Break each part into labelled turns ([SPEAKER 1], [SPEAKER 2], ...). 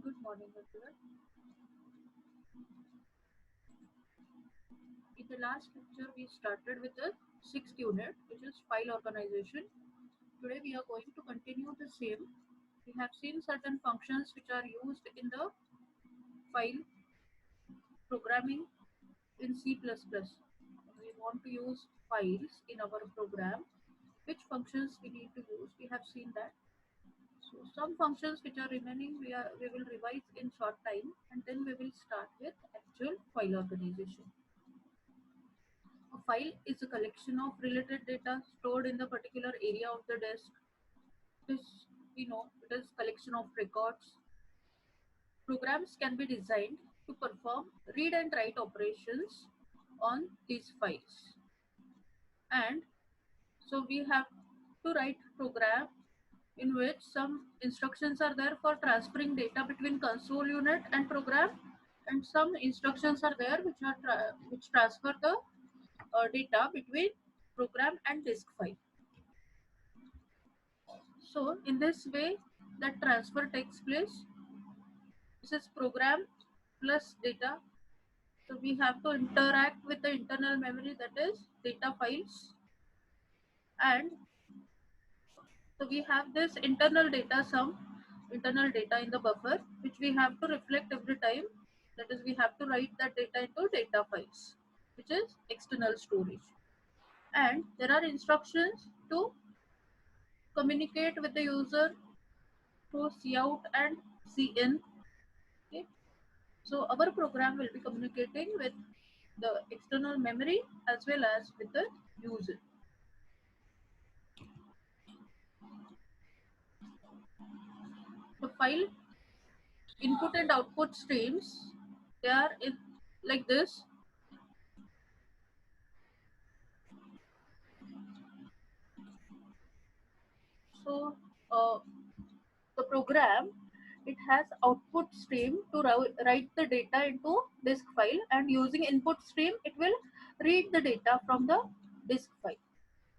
[SPEAKER 1] Good morning, everyone. In the last lecture, we started with the sixth unit, which is file organization. Today, we are going to continue the same. We have seen certain functions which are used in the file programming in C++. We want to use files in our program. Which functions we need to use? We have seen that. So some functions which are remaining, we will revise in short time, and then we will start with actual file organization. A file is a collection of related data stored in the particular area of the disk. This, it is collection of records. Programs can be designed to perform read and write operations on these files. And so we have to write program in which some instructions are there for transferring data between console unit and program, and some instructions are there which transfer the data between program and disk file. So in this way, that transfer takes place. This is program plus data. So we have to interact with the internal memory, that is data files. And so we have this internal data internal data in the buffer, which we have to reflect every time. That is, we have to write that data into data files, which is external storage. And there are instructions to communicate with the user through cout and cin. Okay. So our program will be communicating with the external memory as well as with the user. The file input and output streams, they are like this. So the program, it has output stream to write the data into disk file, and using input stream it will read the data from the disk file.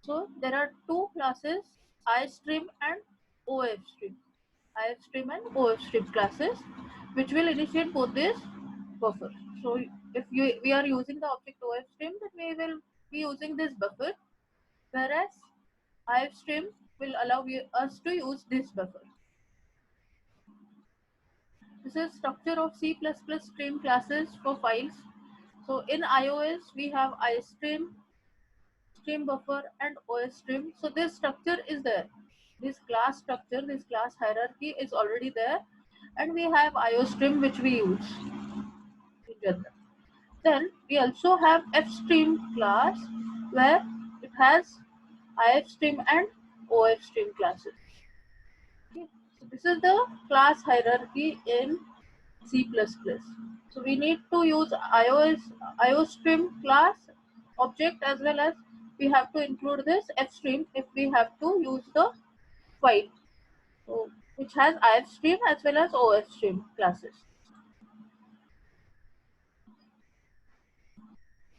[SPEAKER 1] So there are two classes, iStream and OFStream. iStream and OFStream classes, which will initiate both this buffer. So if we are using the object OFStream, then we will be using this buffer, whereas iStream will allow us to use this buffer. This is structure of C++ stream classes for files. So in iOS, we have iStream, stream buffer, and OSStream. So this structure is there. This class structure, this class hierarchy is already there, and we have IOStream, which we use in general. Then we also have FStream class, where it has IFStream and OFStream classes. Okay. So this is the class hierarchy in C++. So we need to use IOStream class object, as well as we have to include this FStream if we have to use the file, so, which has IFStream as well as OFStream classes.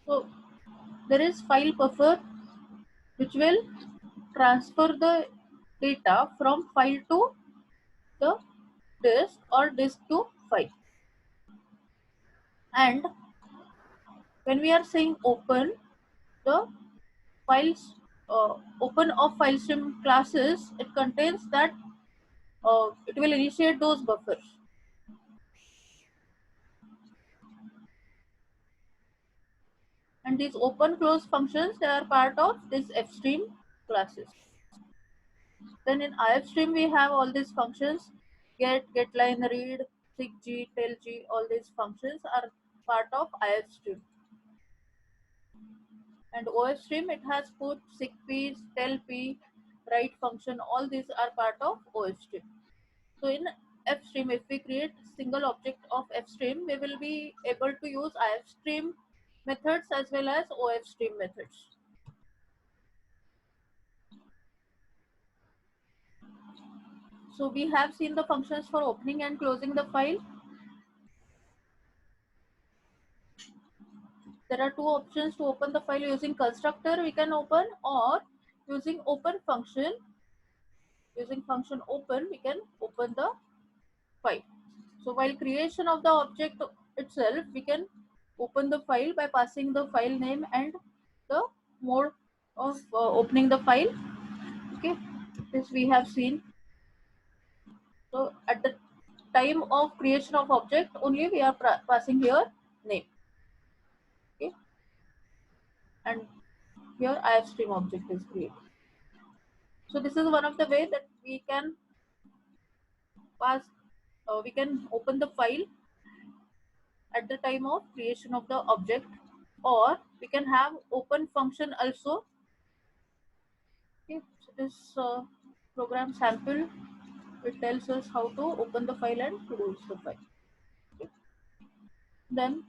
[SPEAKER 1] So there is file buffer, which will transfer the data from file to the disk or disk to file. And when we are saying open, the files open of file stream classes, it contains that it will initiate those buffers. And these open close functions, they are part of this FStream classes. Then in IFStream, we have all these functions: getLine, read, seekg, tellg. All these functions are part of IFStream. And OFStream, it has put, seekp, tellp, write function. All these are part of OFStream. So in FStream, if we create single object of FStream, we will be able to use IFStream methods as well as OFStream methods. So we have seen the functions for opening and closing the file. There are two options to open the file: using constructor we can open, or using open function. Using function open, we can open the file. So while creation of the object itself, we can open the file by passing the file name and the mode of opening the file. Okay, this we have seen. So at the time of creation of object only we are passing here name. Okay, and here ifstream object is created. So this is one of the way that we can pass, we can open the file at the time of creation of the object, or we can have open function also. Okay, so this program sample, it tells us how to open the file and produce the file. Okay. Then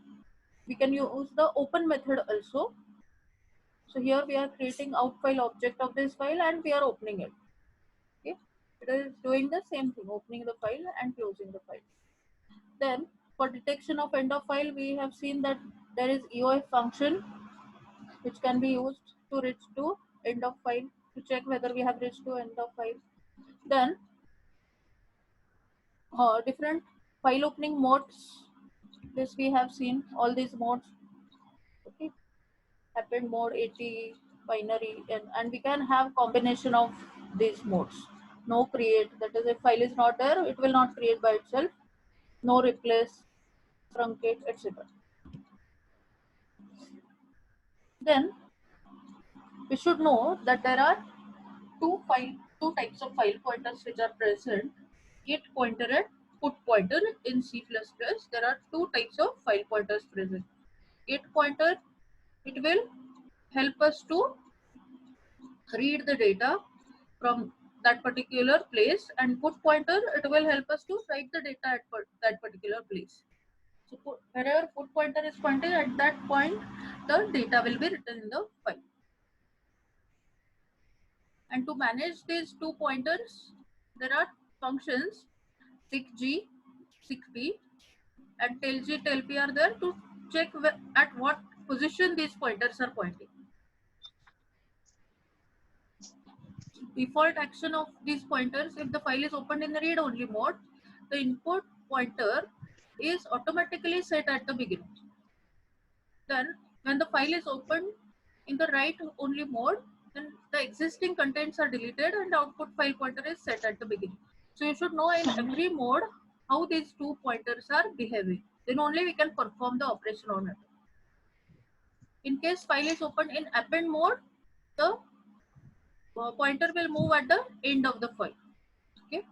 [SPEAKER 1] we can use the open method also. So here we are creating out file object of this file and we are opening it. Okay, it is doing the same thing, opening the file and closing the file. Then for detection of end of file, we have seen that there is EOF function which can be used to reach to end of file, to check whether we have reached to end of file. Then different file opening modes, this we have seen all these modes. Okay, append mode, AT, binary, and we can have combination of these modes. No create, that is if file is not there, it will not create by itself. No replace, truncate, etc. Then we should know that there are two types of file pointers which are present: get pointer and put pointer. In C++, there are two types of file pointers present. Get pointer, it will help us to read the data from that particular place, and put pointer, it will help us to write the data at that particular place. So wherever put pointer is pointing, at that point the data will be written in the file. And to manage these two pointers, there are functions seekg, seekp, and tellg, tellp are there to check at what position these pointers are pointing. Default action of these pointers, if the file is opened in the read only mode, the input pointer is automatically set at the beginning. Then when the file is opened in the write only mode, then the existing contents are deleted and the output file pointer is set at the beginning. So you should know in every mode how these two pointers are behaving. Then only we can perform the operation on it. In case file is opened in append mode, the pointer will move at the end of the file. Okay.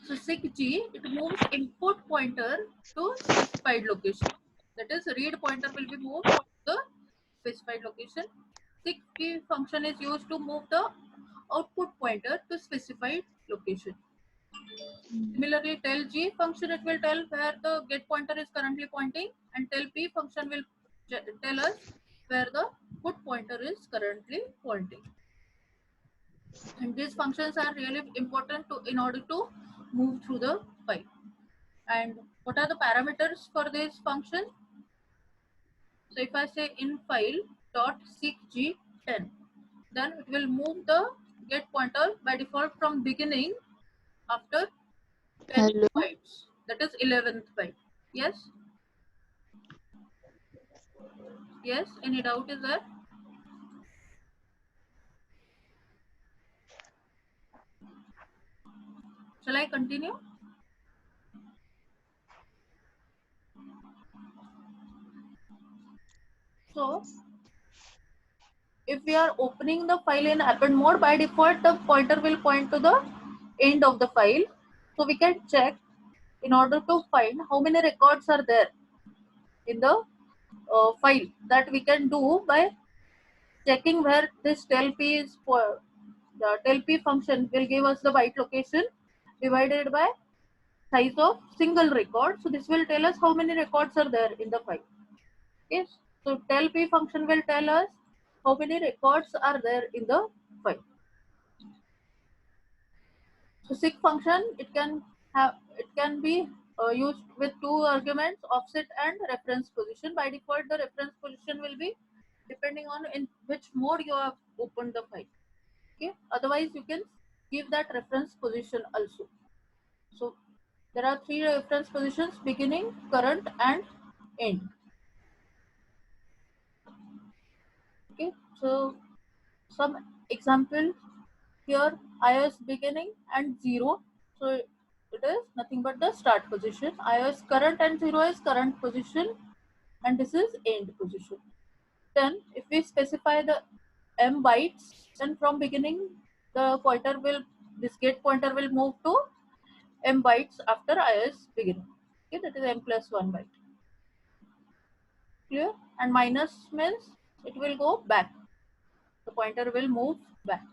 [SPEAKER 1] So seekg, it moves input pointer to specified location. That is, read pointer will be moved to the specified location. Seekp function is used to move the output pointer to specified location. Similarly, tellg function, it will tell where the get pointer is currently pointing, and tellp function will tell us where the put pointer is currently pointing. And these functions are really important to in order to move through the file. And what are the parameters for this function? So if I say in file dot seekg10, then it will move the get pointer by default from beginning after 10
[SPEAKER 2] Hello.
[SPEAKER 1] bytes. That is 11th byte. Yes? Yes? Any doubt is there? Shall I continue? So if we are opening the file in append mode, by default the pointer will point to the end of the file. So we can check in order to find how many records are there in the file. That we can do by checking where this tellp is. The tellp function will give us the byte location divided by size of single record. So this will tell us how many records are there in the file. Yes. So tellp function will tell us how many records are there in the file. So seek function, it can be used with two arguments, offset and reference position. By default, the reference position will be depending on in which mode you have opened the file. Okay. Otherwise, you can give that reference position also. So there are three reference positions: beginning, current, and end. Okay, so some example here: iOS beginning and 0. So it is nothing but the start position. iOS current and 0 is current position, and this is end position. Then if we specify the m bytes, then from beginning the pointer will, this get pointer will move to m bytes after iOS beginning. Okay, that is m plus 1 byte. Clear? And minus means it will go back. The pointer will move back.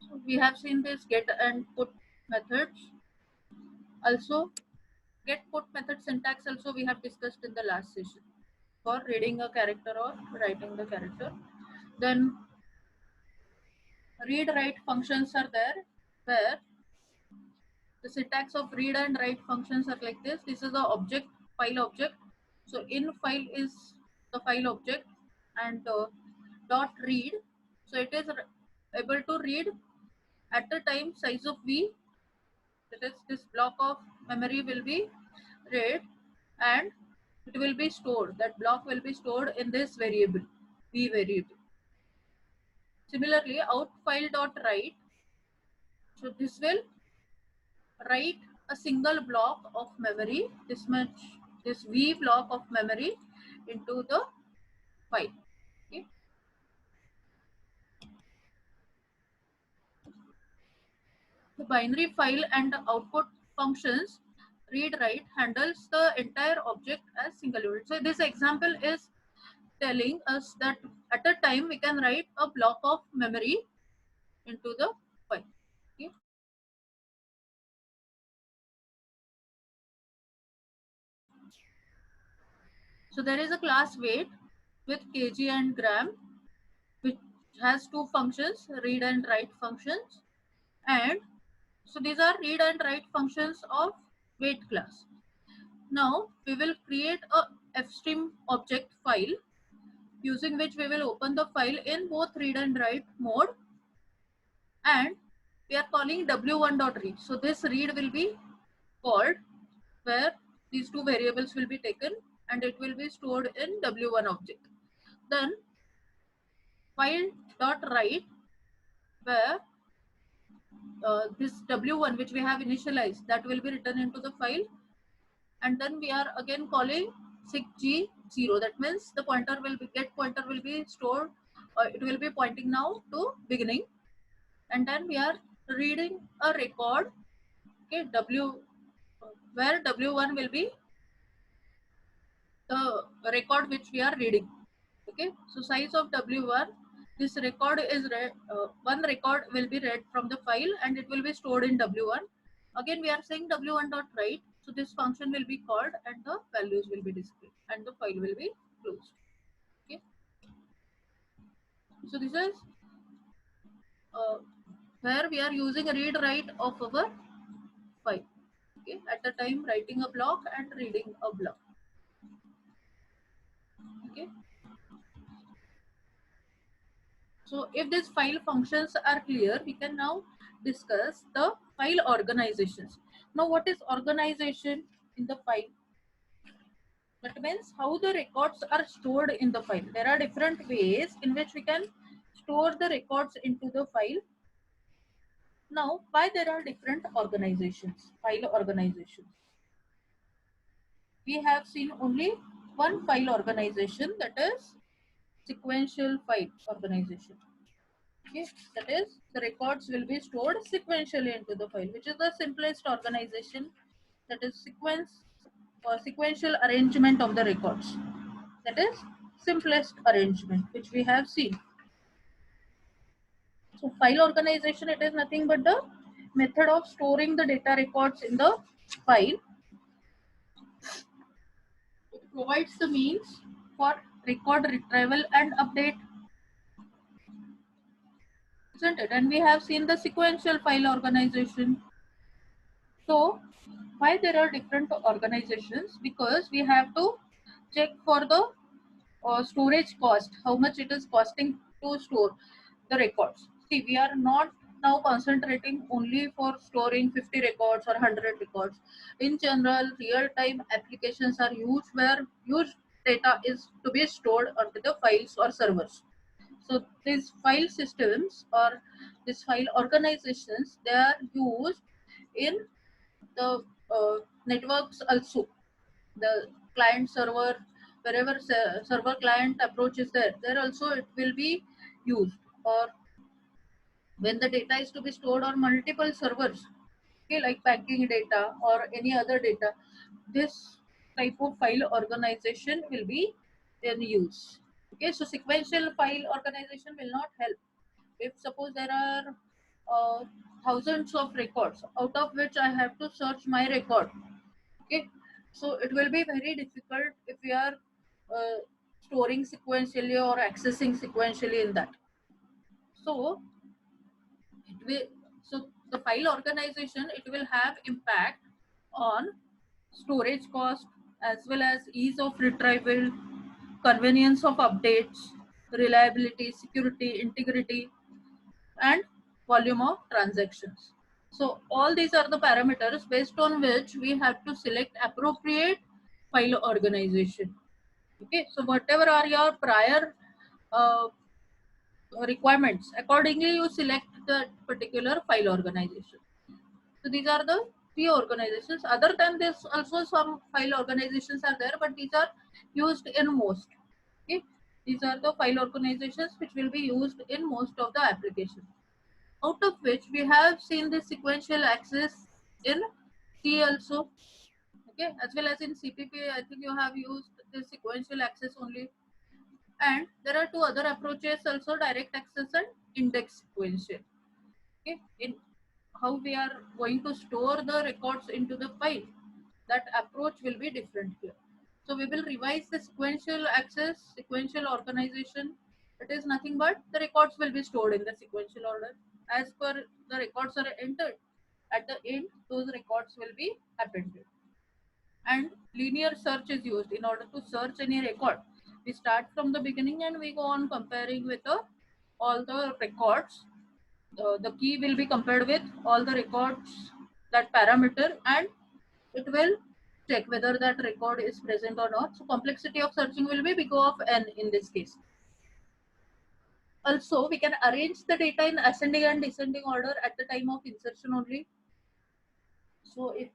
[SPEAKER 1] So we have seen this get and put methods. Also, get put method syntax also we have discussed in the last session for reading a character or writing the character. Then read write functions are there, where the syntax of read and write functions are like this. This is the object, file object. So in file is the file object, and dot read. So it is able to read at the time size of v. That is, this block of memory will be read and it will be stored. That block will be stored in this variable, v variable. Similarly, out file dot write. So this will write a single block of memory, this much, this v block of memory into the file. Okay. The binary file and output functions read write handles the entire object as single unit. So this example is telling us that at a time we can write a block of memory into the file. Okay. So there is a class weight with kg and gram, which has two functions, read and write functions. And so these are read and write functions of weight class. Now we will create a fstream object file, using which we will open the file in both read and write mode, and we are calling w1.read. So this read will be called, where these two variables will be taken and it will be stored in w1 object. Then file.write, where this w1 which we have initialized, that will be written into the file, and then we are again calling sigg0. That means the pointer will be, get pointer will be stored, it will be pointing now to beginning, and then we are reading a record. Okay, where w1 will be the record which we are reading. Okay, so size of w1, this record is read, one record will be read from the file and it will be stored in w1. Again we are saying w1.write, so this function will be called and the values will be displayed and the file will be closed. Okay, so this is uh, where we are using a read write of our file. Okay, at the time writing a block and reading a block. Okay, so if these file functions are clear, we can now discuss the file organizations. Now what is organization in the file? That means how the records are stored in the file. There are different ways in which we can store the records into the file. Now why there are different organizations, file organizations? We have seen only one file organization, that is sequential file organization. Okay, that is, the records will be stored sequentially into the file, which is the simplest organization, that is sequence or sequential arrangement of the records. That is simplest arrangement which we have seen. So file organization, it is nothing but the method of storing the data records in the file. It provides the means for record retrieval and update, isn't it? And we have seen the sequential file organization. So why there are different organizations? Because we have to check for the storage cost, how much it is costing to store the records. See, we are not now concentrating only for storing 50 records or 100 records. In general, real-time applications are used where huge data is to be stored onto the files or servers. So these file systems or these file organizations, they are used in the networks also. The client server, wherever server client approach is there also it will be used. Or when the data is to be stored on multiple servers, okay, like banking data or any other data, this type of file organization will be in use. Okay, so sequential file organization will not help. If suppose there are uh, thousands of records out of which I have to search my record, okay, so it will be very difficult if we are uh, storing sequentially or accessing sequentially in that. So it will, so the file organization, it will have impact on storage cost as well as ease of retrieval, convenience of updates, reliability, security, integrity, and volume of transactions. So all these are the parameters based on which we have to select appropriate file organization. Okay, so whatever are your prior uh, requirements, accordingly you select the particular file organization. So these are the three organizations. Other than this, also some file organizations are there, but these are used in most. Okay, these are the file organizations which will be used in most of the applications. Out of which we have seen the sequential access in C also. Okay, as well as in CPP, I think you have used the sequential access only. And there are two other approaches also, direct access and index sequential. Okay, in how we are going to store the records into the file, that approach will be different here. So we will revise the sequential access, sequential organization. It is nothing but the records will be stored in the sequential order as per the records are entered. At the end, those records will be appended. And linear search is used in order to search any record. We start from the beginning and we go on comparing with all the records. The key will be compared with all the records, that parameter, and it will check whether that record is present or not. So complexity of searching will be big O of n in this case. Also, we can arrange the data in ascending and descending order at the time of insertion only. So if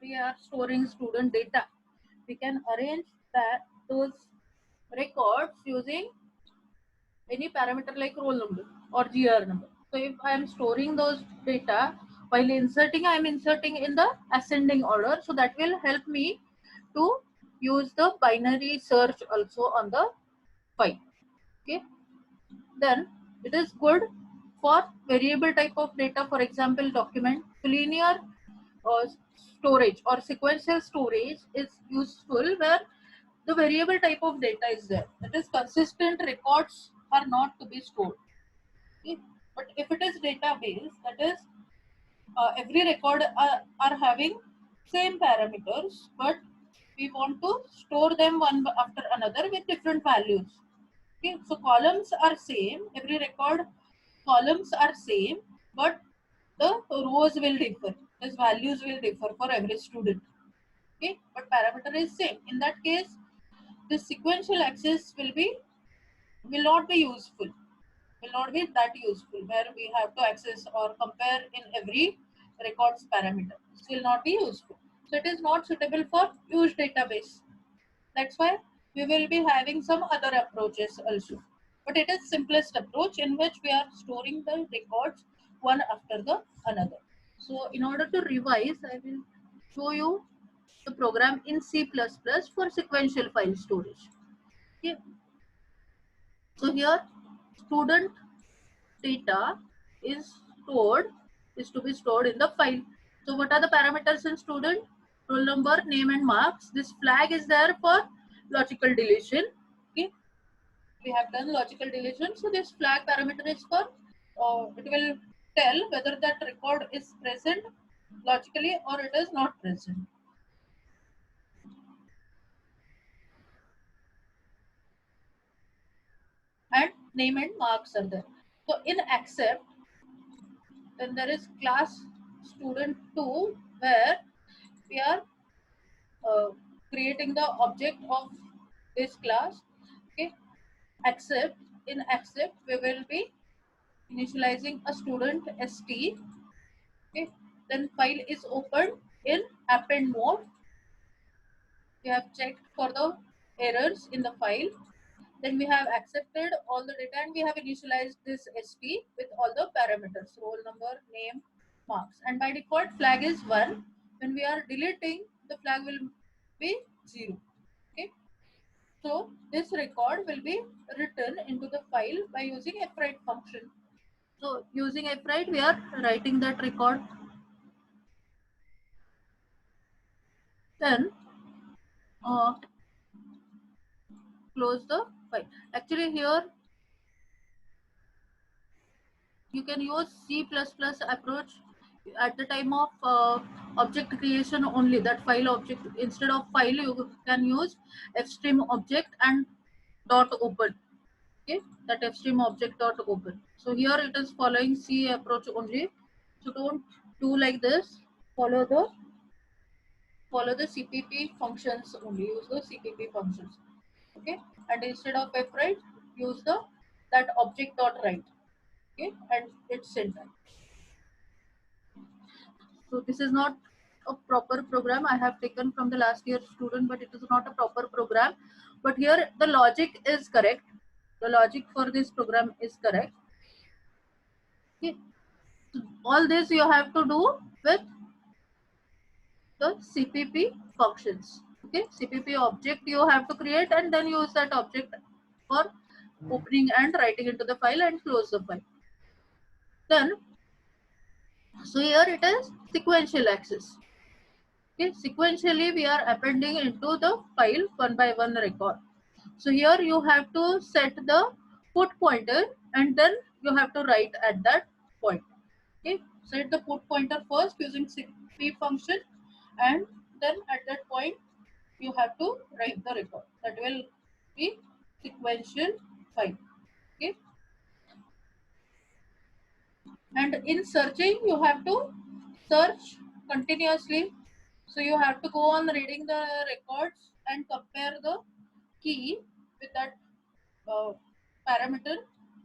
[SPEAKER 1] we are storing student data, we can arrange that those records using any parameter like roll number or GR number. So if I am storing those data while inserting, I am inserting in the ascending order. So that will help me to use the binary search also on the file. Okay. Then it is good for variable type of data, for example, document. Linear uh, storage or sequential storage is useful where the variable type of data is there. That is, consistent records are not to be stored. Okay? But if it is database, that is, every record are having same parameters, but we want to store them one after another with different values. Okay, so columns are same, every record columns are same, but the rows will differ, as values will differ for every student. Okay, but parameter is same. In that case, the sequential access will not be useful, will not be that useful, where we have to access or compare in every records parameter. This will not be useful. So it is not suitable for huge database. That's why we will be having some other approaches also. But it is simplest approach in which we are storing the records one after the another. So in order to revise, I will show you the program in C++ for sequential file storage. Okay. So here student data is stored, is to be stored in the file. So what are the parameters in student? Roll number, name and marks. This flag is there for logical deletion. Okay, we have done logical deletion. So this flag parameter is for, it will tell whether that record is present logically or it is not present. And name and marks are there. So in accept, then there is class student2 where we are creating the object of this class. Okay, accept, in accept we will be initializing a student st. Okay, then file is opened in append mode. We have checked for the errors in the file. Then we have accepted all the data and we have initialized this st with all the parameters, roll number, name, marks, and by default flag is 1. When we are deleting, the flag will be 0. Okay, so this record will be written into the file by using fwrite function. So using fwrite we are writing that record. Then close the file. Actually here you can use C++ approach at the time of object creation only. That file object, instead of file you can use fstream object and dot open. Okay, that fstream object dot open. So here it is following C approach only. So don't do like this. Follow the CPP functions only. Use the CPP functions. Okay, and instead of fwrite, use the that object dot write. Okay, and it's syntax. So this is not a proper program I have taken from the last year student, but it is not a proper program. But here the logic is correct. The logic for this program is correct. Okay. So all this you have to do with the CPP functions. Okay, CPP object you have to create and then use that object for opening and writing into the file and close the file. Then, so here it is sequential access. Okay, sequentially we are appending into the file one by one record. So here you have to set the put pointer and then you have to write at that point. Okay, set the put pointer first using CP function and then at that point you have to write the record. That will be sequential file. Okay, and in searching you have to search continuously. So you have to go on reading the records and compare the key with that parameter.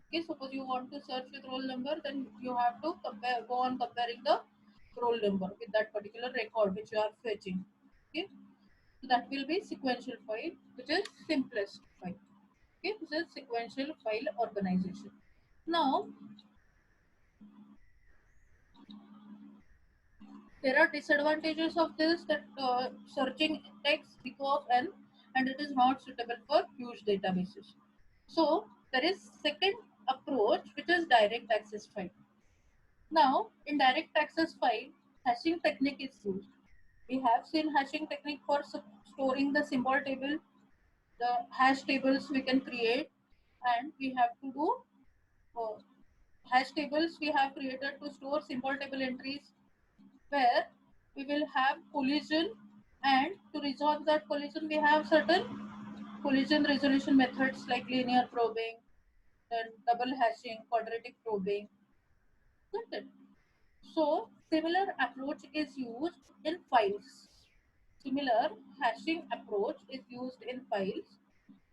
[SPEAKER 1] Okay, suppose you want to search with roll number, then you have to go on comparing the roll number with that particular record which you are fetching. Okay, so that will be sequential file, which is simplest file. Okay, this is sequential file organization. Now there are disadvantages of this, that searching takes echo of n and it is not suitable for huge databases. So there is second approach, which is direct access file. Now in direct access file, hashing technique is used. We have seen hashing technique for storing the symbol table, the hash tables we can create, and we have to do uh, hash tables we have created to store symbol table entries where we will have collision, and to resolve that collision we have certain collision resolution methods like linear probing, then double hashing, quadratic probing, isn't it? So similar approach is used in files. Similar hashing approach is used in files.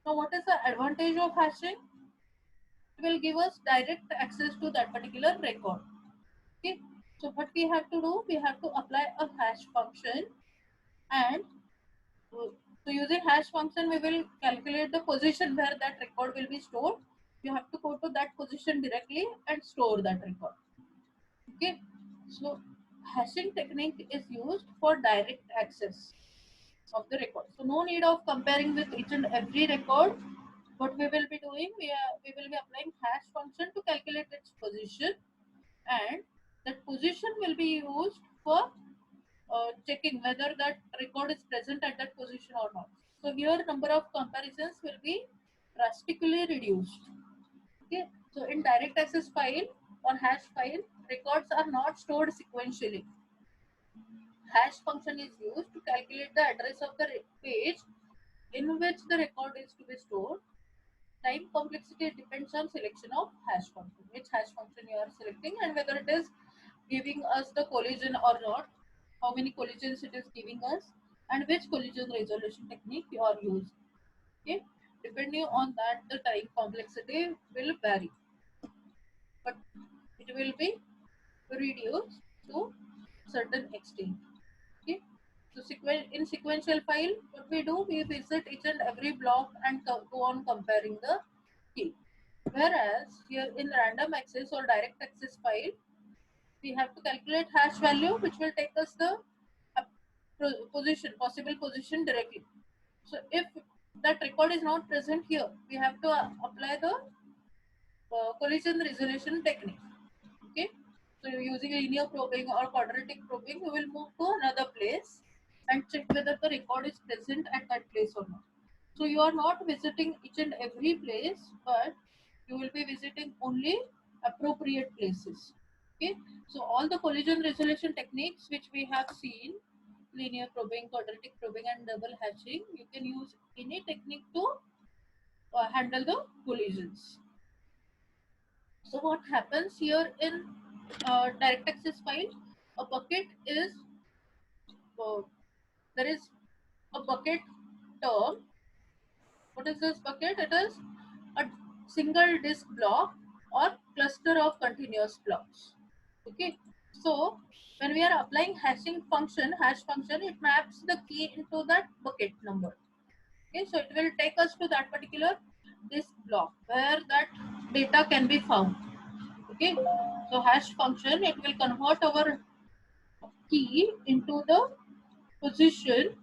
[SPEAKER 1] Now what is the advantage of hashing? It will give us direct access to that particular record. Okay, so what we have to do, we have to apply a hash function, and so using hash function, we will calculate the position where that record will be stored. You have to go to that position directly and store that record. Okay, so hashing technique is used for direct access of the record. So no need of comparing with each and every record. What we will be doing, we will be applying hash function to calculate its position, and that position will be used for checking whether that record is present at that position or not. So here number of comparisons will be drastically reduced. Okay, so in direct access file or hash file, records are not stored sequentially. Hash function is used to calculate the address of the page in which the record is to be stored, Time complexity depends on selection of hash function, which hash function you are selecting and whether it is giving us the collision or not, how many collisions it is giving us, and which collision resolution technique you are using. Okay, depending on that, the time complexity will vary, but it will be reduced to certain extent. Okay, so in sequential file, what we do, we visit each and every block and go on comparing the key. Whereas here in random access or direct access file, we have to calculate hash value, which will take us the possible position directly. So if that record is not present here, we have to apply the collision resolution technique. Okay, so using linear probing or quadratic probing, we will move to another place and check whether the record is present at that place or not. So you are not visiting each and every place, but you will be visiting only appropriate places. Okay, so all the collision resolution techniques which we have seen, linear probing, quadratic probing, and double hatching, you can use any technique to handle the collisions. So what happens here in direct access file? A bucket is uh, there is a bucket term. What is this bucket? It is a single disk block or cluster of continuous blocks. Okay. So when we are applying hash function, it maps the key into that bucket number. Okay. So it will take us to that particular disk block where that data can be found. Okay, so hash function, it will convert our key into the position.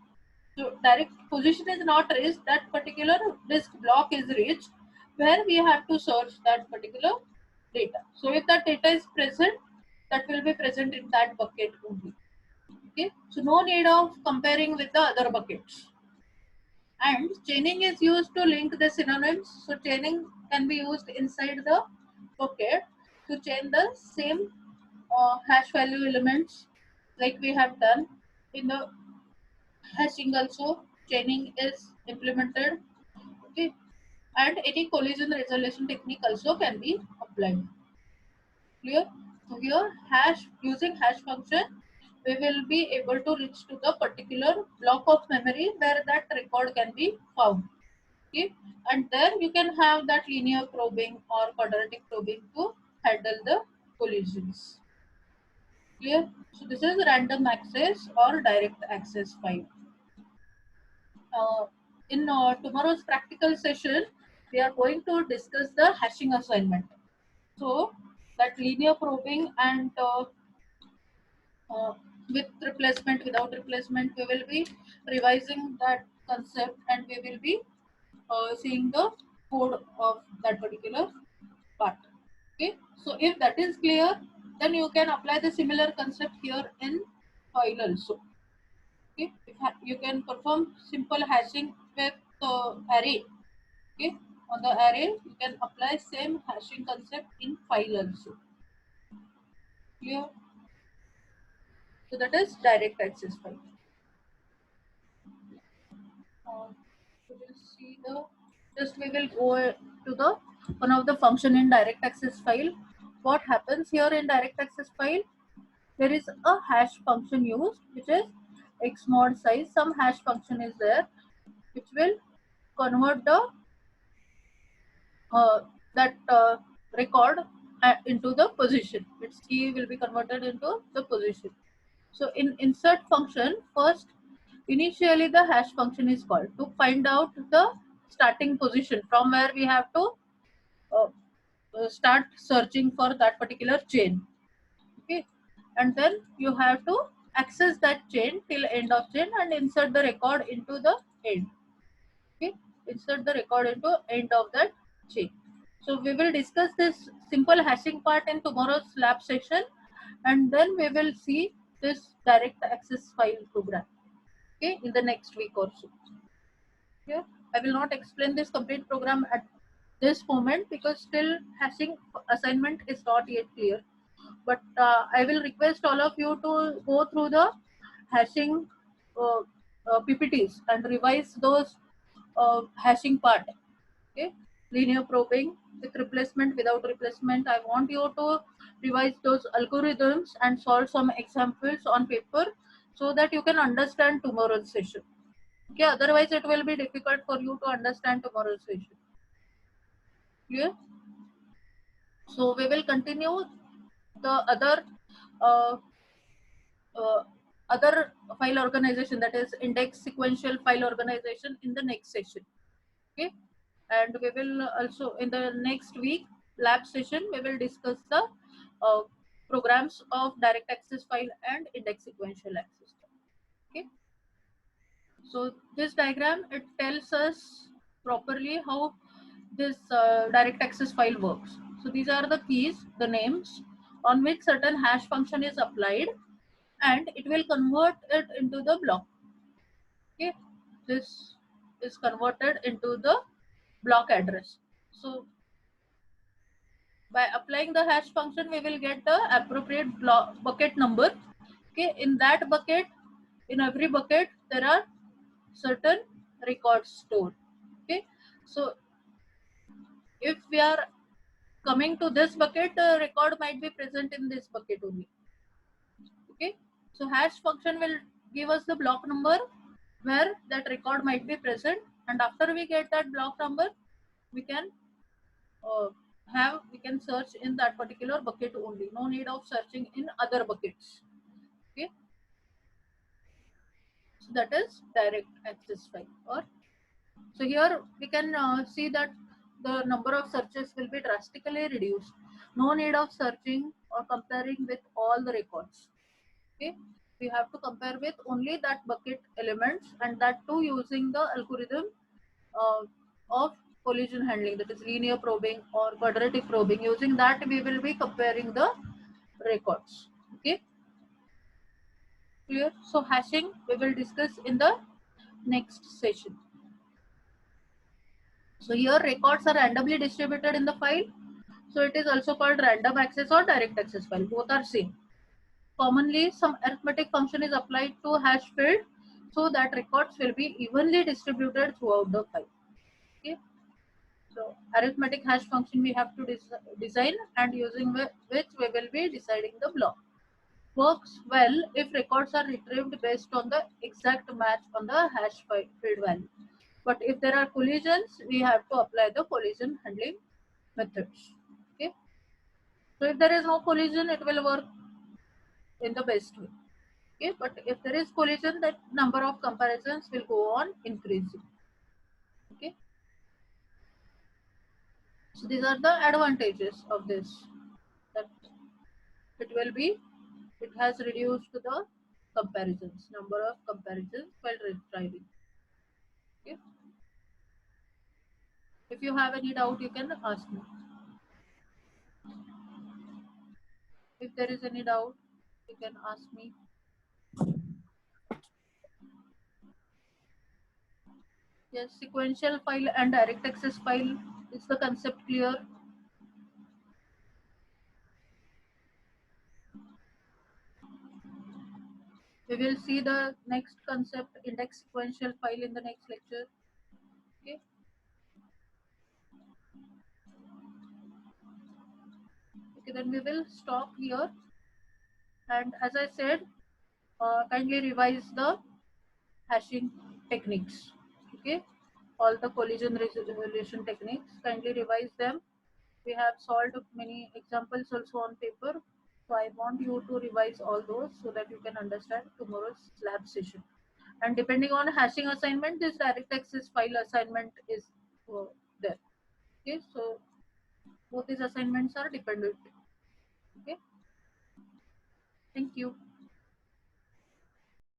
[SPEAKER 1] So direct position is not reached, that particular disk block is reached where we have to search that particular data. So if that data is present, that will be present in that bucket only. Okay, so no need of comparing with the other buckets. And chaining is used to link the synonyms. So chaining can be used inside the bucket to chain the same hash value elements like we have done in the hashing. Also chaining is implemented. Okay, and any collision resolution technique also can be applied. Clear? So here hash, using hash function, we will be able to reach to the particular block of memory where that record can be found. Okay, and there you can have that linear probing or quadratic probing to handle the collisions. Clear? So this is random access or direct access file. In tomorrow's practical session, we are going to discuss the hashing assignment. So that linear probing and with replacement, without replacement, we will be revising that concept and we will be seeing the code of that particular part. Okay, so if that is clear, then you can apply the similar concept here in file also. Okay, you can perform simple hashing with array. Okay, on the array you can apply same hashing concept in file also. Clear? So that is direct access file. So we'll see the, just we will go to the one of the function in direct access file. What happens here in direct access file? There is a hash function used, which is xmod size. Some hash function is there which will convert the that record into the position. Its key will be converted into the position. So in insert function, first initially the hash function is called to find out the starting position from where we have to uh, start searching for that particular chain. Okay, and then you have to access that chain till end of chain and insert the record into the end. Okay, insert the record into end of that chain. So we will discuss this simple hashing part in tomorrow's lab session, and then we will see this direct access file program, okay, in the next week or so. Yeah, I will not explain this complete program at this moment because still hashing assignment is not yet clear. But I will request all of you to go through the hashing uh, PPTs and revise those hashing part. Okay, linear probing with replacement, without replacement. I want you to revise those algorithms and solve some examples on paper so that you can understand tomorrow's session. Okay, otherwise it will be difficult for you to understand tomorrow's session. Clear? So we will continue the uh, uh, other file organization, that is index sequential file organization, in the next session. Okay, and we will also in the next week lab session we will discuss the uh, programs of direct access file and index sequential access. Okay, so this diagram, it tells us properly how this direct access file works. So these are the keys, the names on which certain hash function is applied, and it will convert it into the block. Okay, this is converted into the block address. So by applying the hash function, we will get the appropriate block bucket number. Okay, in that bucket, in every bucket, there are certain records stored. Okay, so if we are coming to this bucket, the record might be present in this bucket only. Okay, so hash function will give us the block number where that record might be present, and after we get that block number, we can uh, we can search in that particular bucket only. No need of searching in other buckets. Okay, so that is direct access file. Or so here we can see that the number of searches will be drastically reduced. No need of searching or comparing with all the records. Okay, we have to compare with only that bucket elements, and that too using the algorithm uh, of collision handling, that is linear probing or quadratic probing. Using that we will be comparing the records. Okay, clear? So hashing we will discuss in the next session. So here records are randomly distributed in the file, so it is also called random access or direct access file. Both are same. Commonly some arithmetic function is applied to hash field so that records will be evenly distributed throughout the file. Okay, so arithmetic hash function we have to design, and using which we will be deciding the block. Works well if records are retrieved based on the exact match on the hash field value. But if there are collisions, we have to apply the collision handling methods. Okay. So if there is no collision, it will work in the best way. Okay. But if there is collision, that number of comparisons will go on increasing. Okay. So these are the advantages of this. That it will be, it has reduced the comparisons, number of comparisons while retrieving. Okay. If you have any doubt, you can ask me. If there is any doubt, you can ask me. Yes, sequential file and direct access file. Is the concept clear? We will see the next concept, index sequential file, in the next lecture. Okay. Okay, then we will stop here. And as I said, kindly revise the hashing techniques. Okay, all the collision resolution techniques, kindly revise them. We have solved many examples also on paper, so I want you to revise all those so that you can understand tomorrow's lab session. And depending on hashing assignment, this direct access file assignment is there. Okay, so both these assignments are dependent. Okay, thank you.